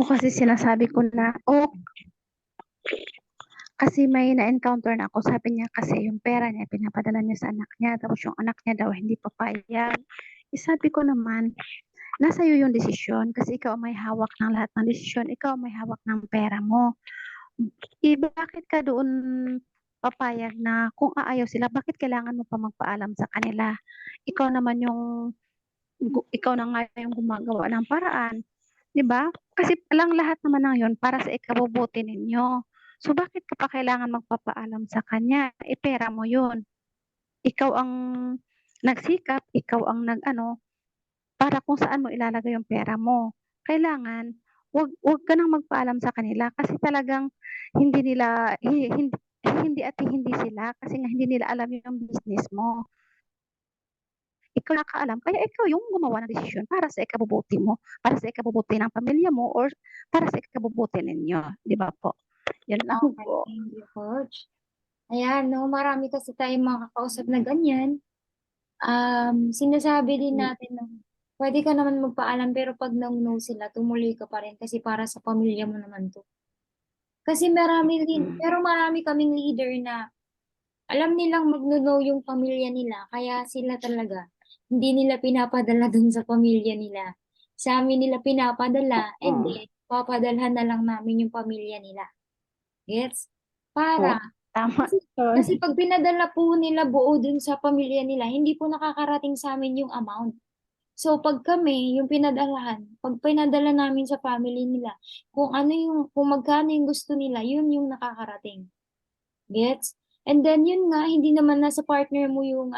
Ako kasi sinasabi ko na, kasi may na-encounter na ako. Sabi niya kasi yung pera niya, pinapadala niya sa anak niya. Tapos yung anak niya daw hindi papayag. Sabi ko naman, nasa iyo yung desisyon kasi ikaw ang may hawak ng lahat ng desisyon. Ikaw ang may hawak ng pera mo. Bakit ka doon papayag na kung aayaw sila, bakit kailangan mo pa magpaalam sa kanila? Ikaw naman ikaw na nga yung gumagawa ng paraan. 'Di ba? Kasi lang lahat naman ng 'yon para sa ikabubuti ninyo. So bakit ka pa kailangan magpapaalam sa kanya? Pera mo 'yun. Ikaw ang nagsikap, ikaw ang nag-ano para kung saan mo ilalagay yung pera mo. Kailangan wag ka nang magpaalam sa kanila kasi talagang hindi nila hindi sila kasi nga hindi nila alam yung business mo. Ikaw nakakaalam kaya ikaw yung gumawa ng desisyon para sa ikabubuti mo, para sa ikabubuti ng pamilya mo or para sa ikabubuti ninyo, 'di ba po? 'Yun lang Okay, po. thank you, Coach. Ayan, no, marami kasi tayong mga kakausap na ganyan. Sinasabi din natin na pwede ka naman magpaalam pero pag no sila, tumuloy ka pa rin kasi para sa pamilya mo naman to. Kasi marami din, Mm. pero marami kaming leader na alam nilang magno-no yung pamilya nila, kaya sila talaga, hindi nila pinapadala dun sa pamilya nila. Sa amin nila pinapadala, and Oo. then, papadalhan na lang namin yung pamilya nila. Gets? Oo, Para, tama kasi, 'yun. kasi pag pinadala po nila buo dun sa pamilya nila, hindi po nakakarating sa amin yung amount. So, pag kami, yung pinadalahan, pag pinadala namin sa family nila, kung magkano yung gusto nila, yun yung nakakarating. Gets? And then yun nga, hindi naman nasa partner mo yung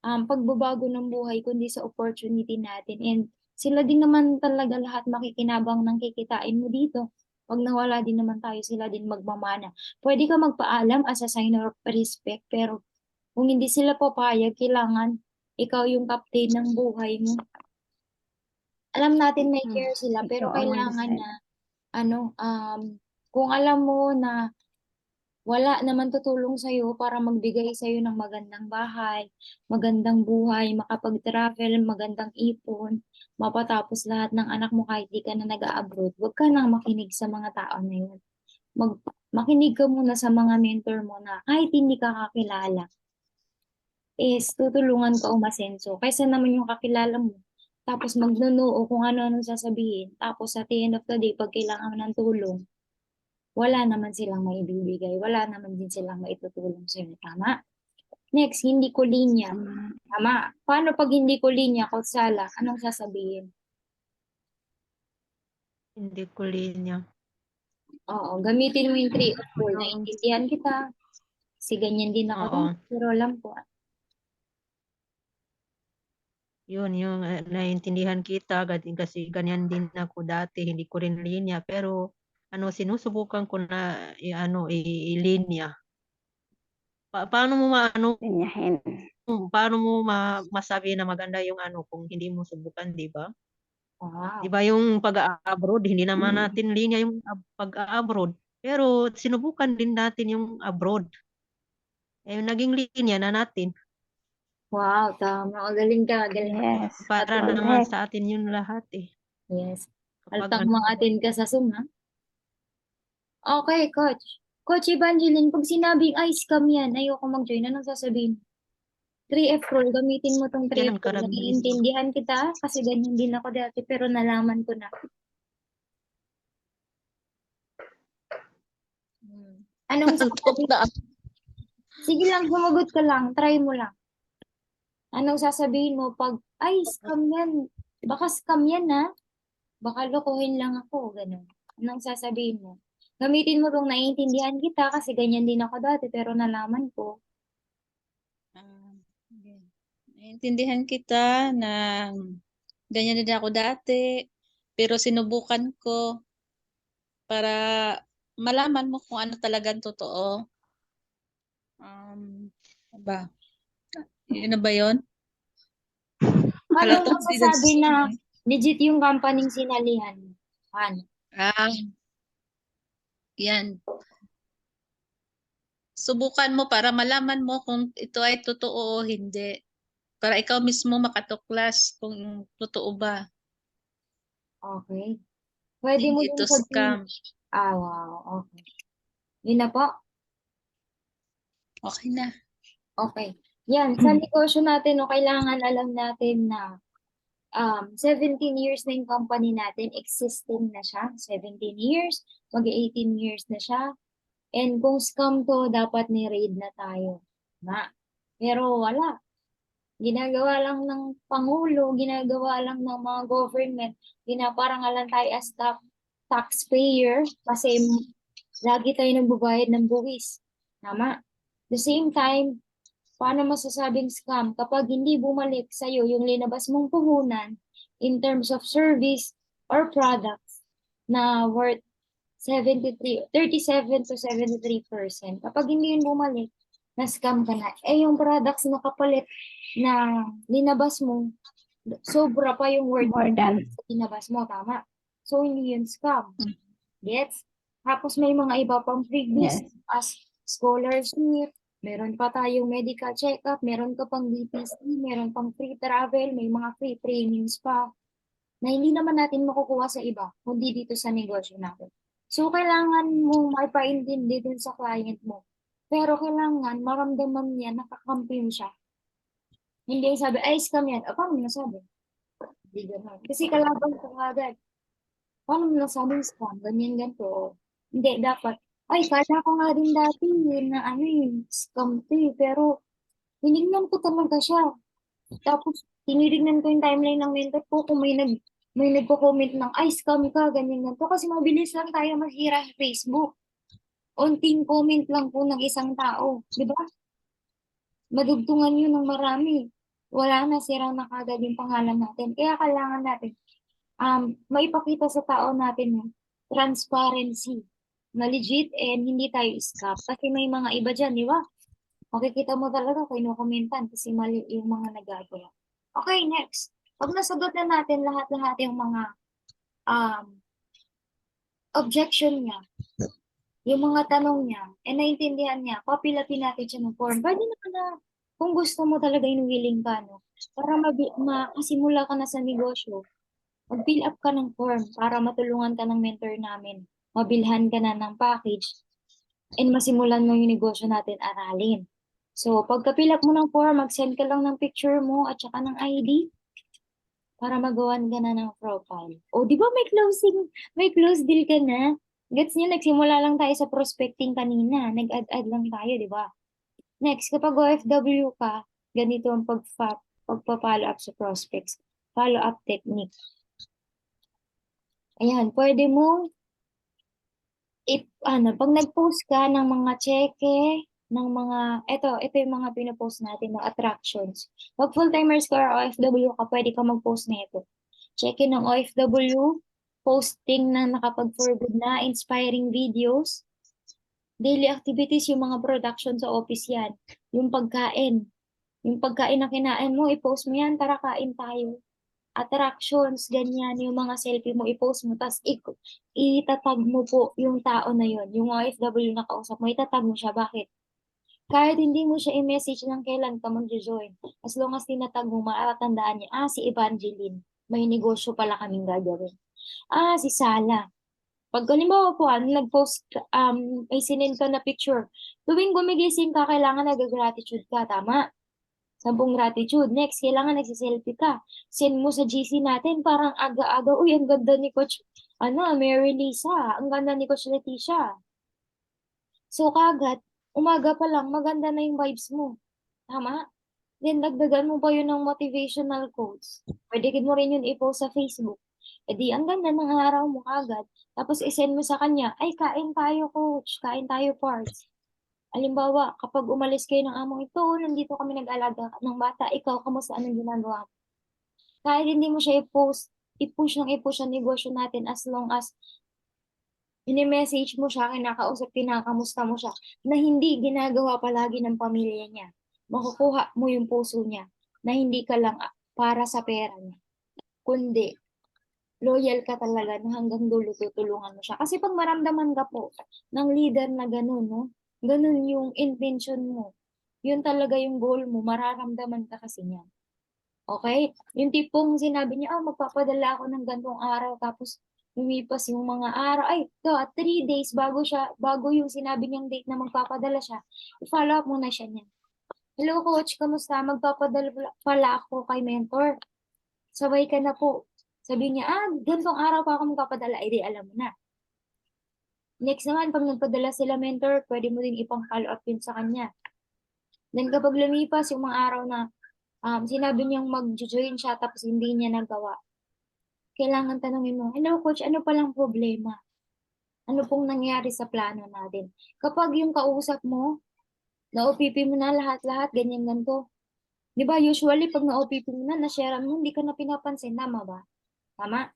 pagbabago ng buhay, kundi sa opportunity natin. And sila din naman talaga lahat makikinabang ng kikitain mo dito. Pag nawala din naman tayo, sila din magmamana. Pwede ka magpaalam as a sign of respect, pero kung hindi sila papayag, kailangan ikaw yung captain ng buhay mo. Alam natin may care sila, pero Ikaw ang kailangan mag-decide. na, ano, kung alam mo na wala naman tutulong sa'yo para magbigay sa'yo ng magandang bahay, magandang buhay, makapag-travel, magandang ipon, mapatapos lahat ng anak mo kahit di ka na nag-a-abroad, huwag ka nang makinig sa mga tao na yun. Makinig ka muna sa mga mentor mo na kahit hindi ka kakilala, is tutulungan ka umasenso. Kaysa naman yung kakilala mo, tapos magnuno kung ano-ano sasabihin, tapos at the end of the day, pag kailangan mo ng tulong, wala naman silang maibibigay, wala naman din silang maitutulong sa'yo. Tama? Next, hindi ko linya. Tama. Tama. Paano pag hindi ko linya, kautsala? Anong sasabihin? Hindi ko linya. Oo, gamitin mo yung 3 of 4. Yung, Naiintindihan kita. Kasi ganyan din ako oo, dati. Pero alam ko, yun, yung naiintindihan kita, kasi ganyan din ako dati, hindi ko rin linya, pero sinusubukan ko na ilinya. Paano mo Linyahin. paano mo masabi na maganda yung kung hindi mo subukan, di ba? Di wow. ba yung pag-abroad, hindi naman Mm. natin linya yung pag-abroad, pero sinubukan din natin yung abroad. Naging linya na natin. Wow, tama. O, galing ka, galing ka. Yes, Para naman correct. sa atin yun lahat eh. Yes. Kapag Altang mga atin ka sa Zoom, ha? Okay, Coach. Coach Evangeline, pag sinabing ay scam yan, ayoko mag-join, anong sasabihin? 3F rule, gamitin mo tong yan 3F ang rule. karamihan. Naiintindihan kita kasi ganyan din ako dati pero nalaman ko na. Anong Antok sasabihin? na ako. Sige lang, sumagot ka lang. Try mo lang. Anong sasabihin mo pag, ay, scam yan. Baka scam yan, ha? Baka lokohin lang ako. Ganun. Anong sasabihin mo? Gamitin mo tong naiintindihan kita kasi ganyan din ako dati pero nalaman ko. Ah, okay. Naiintindihan kita na ganyan din ako dati, pero sinubukan ko para malaman mo kung ano talagang totoo. Ano ba? Yun na ba yun? Paano mo Halatang di masasabi na nagsusunod. legit yung company sinalihan mo? Paano? Ah, yan. Subukan mo para malaman mo kung ito ay totoo o hindi. Para ikaw mismo makatuklas kung totoo ba. Okay. Pwede mo Hindi din to sabihin, scam. wow, okay. Yun na po. Okay na. Okay. Yan, sa negosyo natin, no, kailangan alam natin na 17 years na yung company natin, existing na siya. 17 years, mag-18 years na siya. And kung scam to, dapat ni-raid na tayo. Na. Pero wala. Ginagawa lang ng Pangulo, ginagawa lang ng mga government, pinaparangalan tayo as taxpayer kasi lagi tayo nagbabayad ng buwis. Tama? The same time, paano masasabing scam kapag hindi bumalik sa'yo yung linabas mong puhunan in terms of service or products na worth 37 to 73%. Kapag hindi yun bumalik, na-scam ka na. Eh, yung products na kapalit na linabas mo, sobra pa yung worth More than. sa linabas mo, tama? So, hindi yun scam. Gets? Tapos may mga iba pang freebies Yes. as scholarship, meron pa tayong medical check-up, meron ka pang BPC, meron pang free travel, may mga free trainings pa na hindi naman natin makukuha sa iba, kundi dito sa negosyo natin. So, kailangan mo maipaintindi din sa client mo. Pero kailangan maramdaman niya nakakampi mo siya. Hindi yung sabi, ay, scam yan. O, paano mo nasabi? Hindi ganun. Kasi kalaban ka agad. Paano mo nasabing scam? Ganyan, ganito. Hindi, dapat. Ay, kala ko nga din dati na ano yung scam to eh. Pero, tinignan ko talaga siya. Tapos, tinignan ko yung timeline ng mentor ko kung may nagko-comment ng, ay, scam ka, ganyan, ganito. Kasi mabilis lang tayo mahira sa Facebook. Onting comment lang po ng isang tao. Di ba? Madugtungan yun ng marami. Wala na, sira na kagad yung pangalan natin. Kaya kailangan natin maipakita sa tao natin yung transparency na legit and hindi tayo scam. Kasi may mga iba dyan, di ba? Makikita mo talaga kinukomentan kasi mali yung mga nagagawa. Okay, next. Pag nasagot na natin lahat-lahat yung mga um, objection niya, yung mga tanong niya, naintindihan niya, papilapin natin siya ng form. Pwede naman na, kung gusto mo talaga yung willing ka, no? Para makasimula ka na sa negosyo, mag-fill up ka ng form para matulungan ka ng mentor namin. Mabilhan ka na ng package and masimulan mo yung negosyo natin aralin. So, pagka-fill up mo ng form, mag-send ka lang ng picture mo at saka ng ID para magawan ka na ng profile. O, di ba may close deal ka na? Gets niyo, nagsimula lang tayo sa prospecting kanina. Nag-add-add lang tayo, di ba? Next, kapag OFW ka, ganito ang pagpa-follow up sa prospects. Follow-up technique. Ayan, pwede mo pag nag-post ka ng mga cheque, ng mga, ito yung mga pinopost natin, ng attractions. Pag full-timers ka or OFW ka, pwede ka mag-post na ito. Cheque ng OFW, posting na nakapag-for good na, inspiring videos, daily activities, yung mga production sa office yan. Yung pagkain na kinain mo, i-post mo yan, tara kain tayo. Attractions, ganyan, yung mga selfie mo, i-post mo, tapos itatag mo po yung tao na yon, yung OFW na kausap mo, itatag mo siya. Bakit? Kahit hindi mo siya i-message ng kailan ka mag-join, as long as tinatag mo, matatandaan niya, si Evangeline, may negosyo pala kaming gagawin. Si Sala. Pag halimbawa po, nag-post, may sinend ka na picture, tuwing gumigising ka, kailangan nag-gratitude ka, tama? 10 gratitude. Next, kailangan nagsiselfie ka. Send mo sa GC natin, parang aga-aga, uy, ang ganda ni Coach, Mary Lisa, ang ganda ni Coach Leticia. So, kagad, umaga pa lang, maganda na yung vibes mo. Tama? Then, dagdagan mo pa yun ng motivational quotes. Pwede mo rin yun i-post sa Facebook. E di, ang ganda ng araw mo kagad. Tapos, isend mo sa kanya, ay, kain tayo, Coach. Kain tayo, Parts. Halimbawa, kapag umalis kayo ng among ito, nandito kami nag-alaga ng bata, ikaw, kamusta, anong ginagawa mo? Kahit hindi mo siya i-push ang negosyo natin as long as ini-message mo siya, kinakamusta mo siya, na hindi ginagawa palagi ng pamilya niya. Makukuha mo yung puso niya, na hindi ka lang para sa pera niya, kundi loyal ka talaga na hanggang dulo tutulungan mo siya. Kasi pag maramdaman ka po ng leader na ganun, no? Ganun yung intention mo. Yun talaga yung goal mo, mararamdaman ka kasi niya. Okay? Yung tipong sinabi niya, magpapadala ako ng gantong araw, tapos lumipas yung mga araw, ay, 3 days bago yung sinabi niyang date na magpapadala siya, i-follow up muna siya niya. Hello coach, kamusta? Magpapadala pala ako kay mentor. Sabay ka na po. Sabi niya, ganitong araw pa ako magpapadala. Eh di alam mo na. Next naman, pag nagpadala sila mentor, pwede mo din ipang-follow up yun sa kanya. Then kapag lumipas yung mga araw na sinabi niyang mag-join siya tapos hindi niya nagawa, kailangan tanungin mo, hello coach, ano palang problema? Ano pong nangyari sa plano natin? Kapag yung kausap mo, na-OPP mo na lahat-lahat, ganyan ganito. Di ba, usually pag na-OPP mo na, na-share mo, hindi ka na pinapansin. Tama ba? Tama?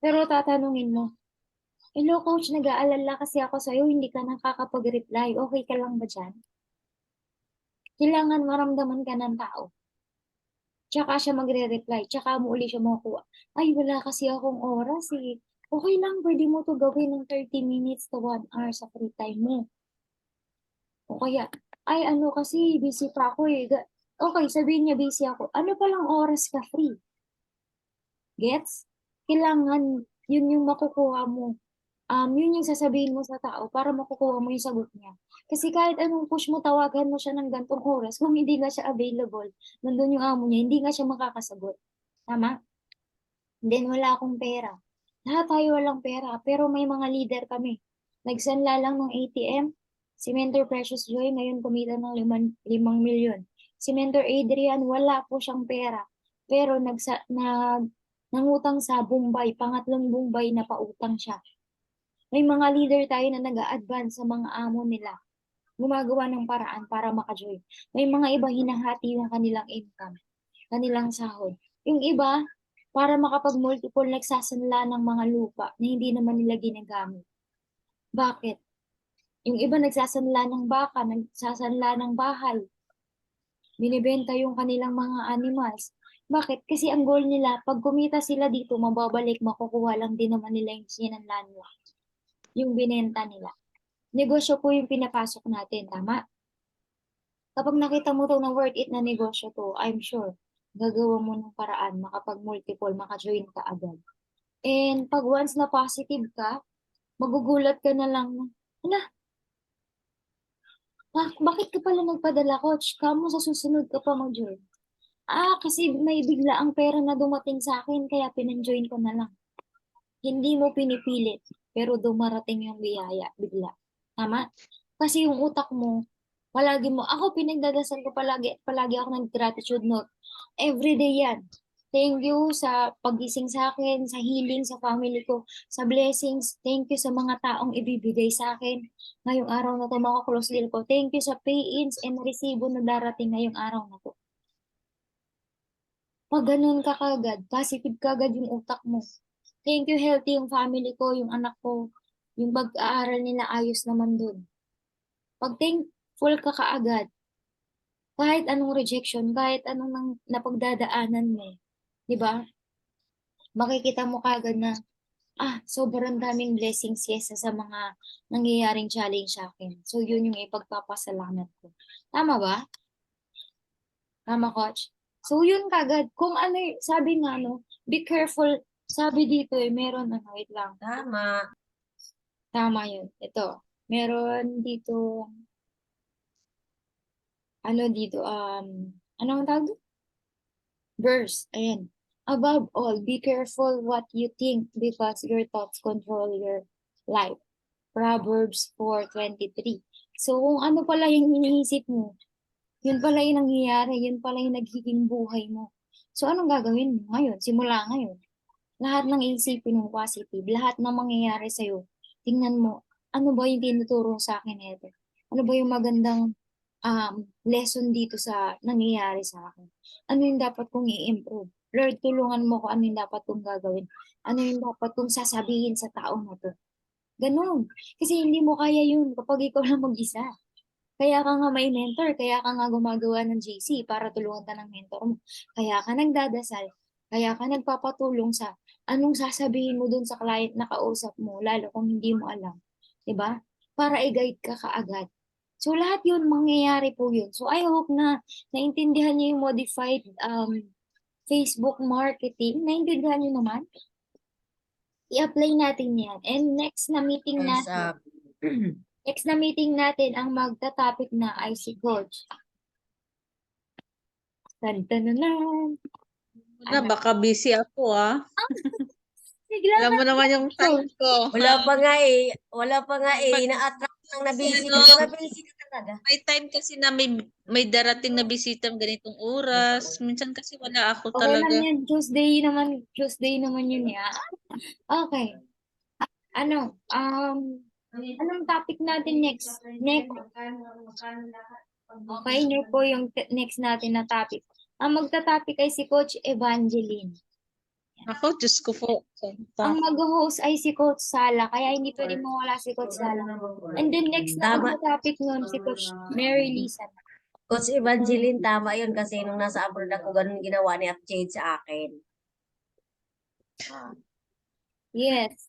Pero tatanungin mo, hello coach, nag-aalala kasi ako sa'yo, hindi ka nakakapag-reply. Okay ka lang ba dyan? Kailangan maramdaman ka ng tao. Tsaka siya magre-reply. Tsaka mo uli siya makukuha. Ay, wala kasi akong oras eh. Okay lang, pwede mo to gawin ng 30 minutes to 1 hour sa free time mo. O kaya, ay ano kasi, busy pa ako eh. Okay, sabihin niya busy ako. Ano palang oras ka free? Gets? Kailangan, yun yung makukuha mo. Yun yung sasabihin mo sa tao para makukuha mo yung sagot niya. Kasi kahit anong push mo, tawagan mo siya ng gantong oras, kung hindi nga siya available, nandun yung amo niya, hindi nga siya makakasagot. Tama? Then wala akong pera. Lahat tayo walang pera, pero may mga leader kami. Nagsanla lang ng ATM, si Mentor Precious Joy ngayon kumita ng 5 milyon. Si Mentor Adrian, wala po siyang pera. Pero nangutang sa Bombay, pangatlong Bombay na pautang siya. May mga leader tayo na nag-a-advance sa mga amo nila. Gumagawa ng paraan para maka-join. May mga iba hinahati ng kanilang income, kanilang sahod. Yung iba, para makapag-multiple, nagsasanla ng mga lupa na hindi naman nila ginagamit. Bakit? Yung iba nagsasanla ng baka, nagsasanla ng bahay. Binibenta yung kanilang mga animals. Bakit? Kasi ang goal nila, pag kumita sila dito, mababalik, makukuha lang din naman nila yung sinanlan nila. Yung binenta nila. Negosyo po yung pinapasok natin, tama? Kapag nakita mo to na worth it na negosyo to, I'm sure, gagawa mo ng paraan, makapag-multiple, maka-join ka agad. And pag once na positive ka, magugulat ka na lang, hala, bakit ka pala nagpadala, coach? Kamo sa susunod ka pa mag-join. Kasi may bigla ang pera na dumating sa akin, kaya pinanjoin ko na lang. Hindi mo pinipilit, pero dumarating yung biyaya bigla. Tama? Kasi yung utak mo, ako pinagdadasal ko palagi ako ng gratitude note. Everyday yan. Thank you sa pagising sa akin, sa healing sa family ko, sa blessings. Thank you sa mga taong ibibigay sa akin. Ngayong araw na to, mga close deal ko. Thank you sa pay-ins and resibo na darating ngayong araw na to. Pag ganun ka kagad, positive kagad yung utak mo. Thank you, healthy yung family ko, yung anak ko, yung pag-aaral nila ayos naman dun. Pag thankful ka kaagad, kahit anong rejection, kahit anong napagdadaanan mo, di ba? Makikita mo kaagad na, sobrang daming blessings sa mga nangyayaring challenge sa akin. So, yun yung ipagpapasalamat ko. Tama ba? Tama, coach? So, yun kagad. Kung ano, sabi nga, be careful. Sabi dito meron, wait lang. Tama. Tama yun. Ito, meron dito, anong tawag? Verse, ayan. Above all, be careful what you think because your thoughts control your life. Proverbs 4:23. So, kung ano pala yung iniisip mo, yun pala yung nangyayari, yun pala yung nagiging buhay mo. So, anong gagawin mo ngayon? Simula ngayon. Lahat ng isipin mo positive, lahat ng mangyayari sa'yo, tingnan mo, ano ba yung tinuturo sa akin ito? Ano ba yung magandang lesson dito sa nangyayari sa akin? Ano yung dapat kong i-improve? Lord, tulungan mo ko ano yung dapat kong gagawin. Ano yung dapat kong sasabihin sa tao na to. Ganun. Kasi hindi mo kaya yun kapag ikaw lang mag-isa. Kaya ka nga may mentor, kaya ka nga gumagawa ng GC para tulungan ka ng mentor mo. Kaya ka nagdadasal, kaya ka nagpapatulong sa anong sasabihin mo dun sa client na kausap mo, lalo kung hindi mo alam. Diba? Para i-guide ka kaagad. So, lahat yun, mangyayari po yun. So, I hope na naintindihan niyo yung modified Facebook marketing. Naintindihan niyo naman? I-apply natin yan. And next na meeting Yes, natin, next na meeting natin, ang magta-topic na ay si Coach. Tan-tan-tanan. Wala, baka busy ako Bigla Alam mo naman yung time ko. wala pa nga eh. Wala pa nga eh. Na-attract lang na busy ka. Ano? Mga busy ka talaga. May time kasi na may darating na bisita ganitong oras. Minsan kasi wala ako Okay lang talaga. yan. Tuesday naman yun ya. Okay. Anong topic natin next? Neko. Okay, Neko yung next natin na topic. Ang magta-topic ay si Coach Evangeline. Ako, Diyos ko po. Ang mag-host ay si Coach Sala, kaya hindi pwedeng mawala si Coach Sala. And then next na Tama. magta-topic nun si Coach Mary Lisa. Coach Evangeline, tama yun kasi nung nasa abroad ako, ganun ginawa ni Jade sa akin. Yes,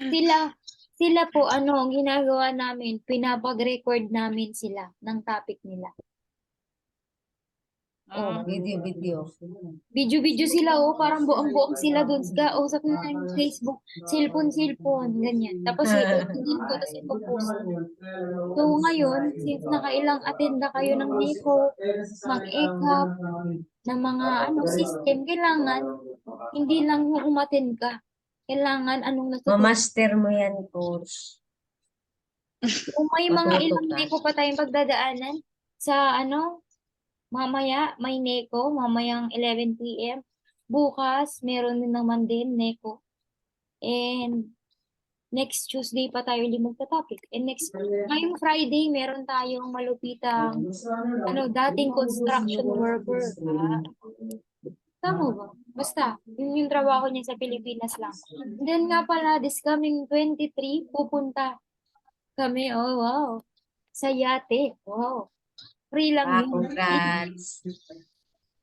sila po ang ginagawa namin, pinapag-record namin sila ng topic nila. Oh, Video. video sila parang buong sila doon. Kausap na yung Facebook, cellphone, ganyan. Tapos din ko, tapos ipopost. So ngayon, since nakailang attenda kayo ng NECO, mag-ECAP, ng mga system, kailangan, hindi lang yung umattend ka. Kailangan anong natutunan. Mamaster mo yan, Coach. Kung may mga Matuto ilang ka. NECO pa tayong pagdadaanan, sa mamaya may NECO, mamayang 11 p.m. Bukas, meron din naman din NECO. And next Tuesday pa tayo magta-topic. And ngayong Friday, meron tayong malupitang, dating construction worker. Tama ba? Basta, yun yung trabaho niya sa Pilipinas lang. And then nga pala, this coming 23, pupunta kami, oh wow, sa yate. Wow. Free lang yun. Congrats.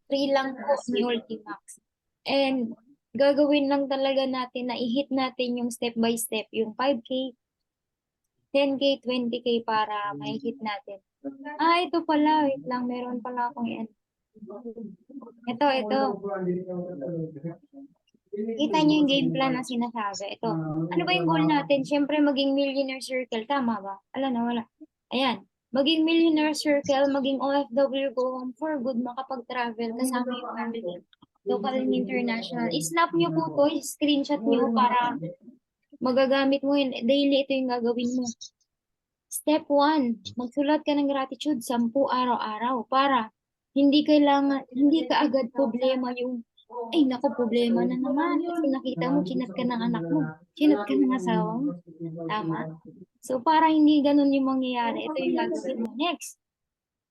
Free lang po ni Ultimax. And gagawin lang talaga natin na i-hit natin yung step by step, yung 5K, 10K, 20K para ma-hit natin. Ito pala, wait lang, meron pala akong yan. Ito. Kita niyo yung game plan na sinasabi. Ito. Ano ba yung goal natin? Siyempre, maging millionaire circle. Tama ba? Wala. Ayan. Maging millionaire circle, maging OFW, go home for good, makapag-travel, kasama yung family, local and international. I-snap nyo po to, screenshot nyo para magagamit mo yun. Daily ito yung gagawin mo. Step 1, magsulat ka ng gratitude 10 araw-araw para hindi ka agad problema yung problema na naman. Kasi nakita mo, chinat ka ng anak mo. Chinat ka ng asawa mo. Tama? So, para hindi ganun yung mangyayari, ito yung gagawin mo. Next.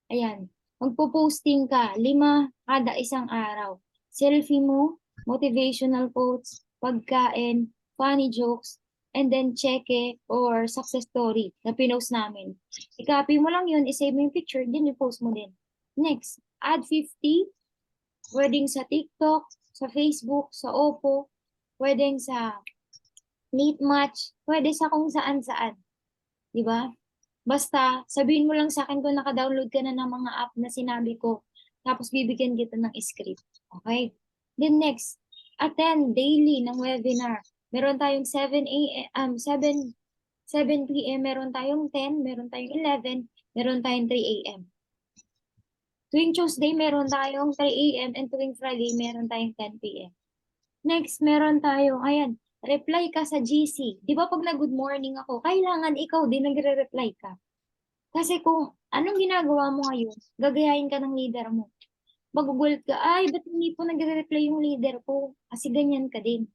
Ayan. Magpo-posting ka, 5 kada isang araw. Selfie mo, motivational quotes, pagkain, funny jokes, and then cheque or success story na pinost namin. I-copy mo lang yun, i-save mo yung picture, din i-post mo din. Next. Add 50. Pwedeng sa TikTok, sa Facebook, sa Oppo, pwedeng sa Neatmatch, pwede sa kung saan-saan. Diba? Basta, sabihin mo lang sa akin kung naka-download ka na ng mga app na sinabi ko, tapos bibigyan kita ng script. Okay? Then next, attend daily ng webinar. Meron tayong 7 p.m., meron tayong 10, meron tayong 11, meron tayong 3 a.m. Tuwing Tuesday, meron tayong 3 a.m. and tuwing Friday, meron tayong 10 p.m. Next, meron tayong, reply ka sa GC. Di ba pag na-good morning ako, kailangan ikaw din nagre-reply ka. Kasi kung anong ginagawa mo ngayon, gagayahin ka ng leader mo. Magugulat ka, ba't hindi po nagre-reply yung leader ko? Kasi ganyan ka din.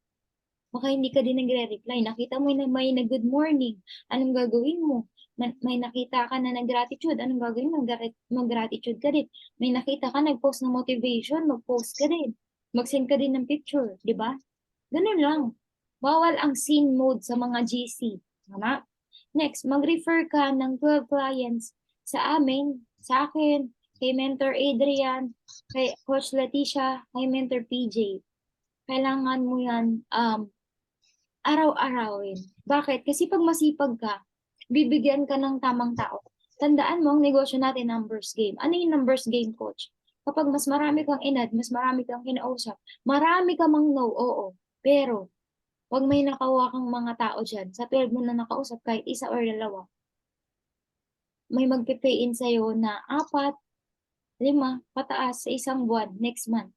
Baka hindi ka din nagre-reply. Nakita mo na may na-good morning. Anong gagawin mo? May nakita ka na nag-gratitude. Anong gagawin mo? Mag-gratitude ka din. May nakita ka nag-post ng motivation, mag-post ka din. Mag-send ka din ng picture, di ba? Ganun lang. Bawal ang scene mode sa mga GC. Tama? Next, mag-refer ka ng 12 clients sa amin, sa akin, kay Mentor Adrian, kay Coach Leticia, kay Mentor PJ. Kailangan mo yan araw-arawin. Bakit? Kasi pag masipag ka, bibigyan ka ng tamang tao. Tandaan mo, ang negosyo natin, numbers game. Ano yung numbers game, Coach? Kapag mas marami kang inad, mas marami kang kinausap, marami ka mang no, oo. Pero, Pag may nakakuha kang mga tao dyan, sa 12 mo na nakausap, kahit isa or dalawa, may magpe-pay in sa'yo na 4, 5, pataas sa isang buwan, next month.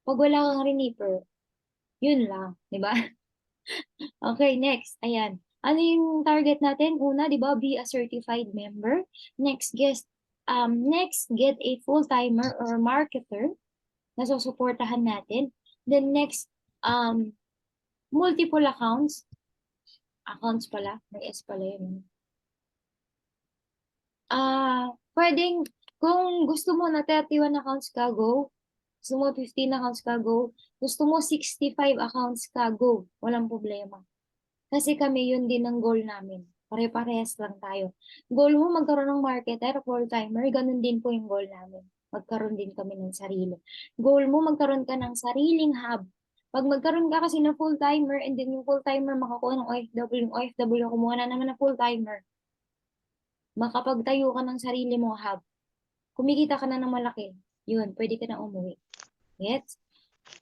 Pag wala kang renifer, yun lang, di ba? Okay, next. Ayan. Ano yung target natin? Una, di ba, be a certified member. Next, next, get a full-timer or marketer na susuportahan natin. Then next, multiple accounts. Accounts pala. May S pala yun. Pwedeng, kung gusto mo na 31 accounts ka, go. Gusto mo 15 accounts ka, go. Gusto mo 65 accounts ka, go. Walang problema. Kasi kami yun din ang goal namin. Pare-parehas lang tayo. Goal mo magkaroon ng marketer, full-timer, ganun din po yung goal namin. Magkaroon din kami ng sarili. Goal mo magkaroon ka ng sariling hub. Pag magkaroon ka kasi ng full-timer and then yung full-timer makakuha ng OFW, yung OFW kumuha na naman ng full-timer, makapagtayo ka ng sarili mong hub. Kumikita ka na ng malaki. Yun, pwede ka na umuwi. Gets?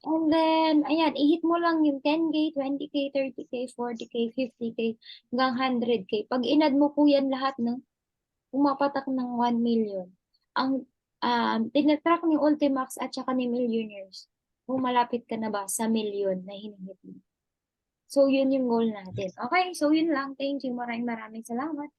And then, ayan, i-hit mo lang yung 10K, 20K, 30K, 40K, 50K, hanggang 100K. Pag inad mo po yan lahat, no, pumapatak ng 1 million. Ang tinatrack ni Ultimax at saka ni Millionaires, kung malapit ka na ba sa million na hinihit mo. So, yun yung goal natin. Okay, so yun lang. Thank you. Maraming salamat.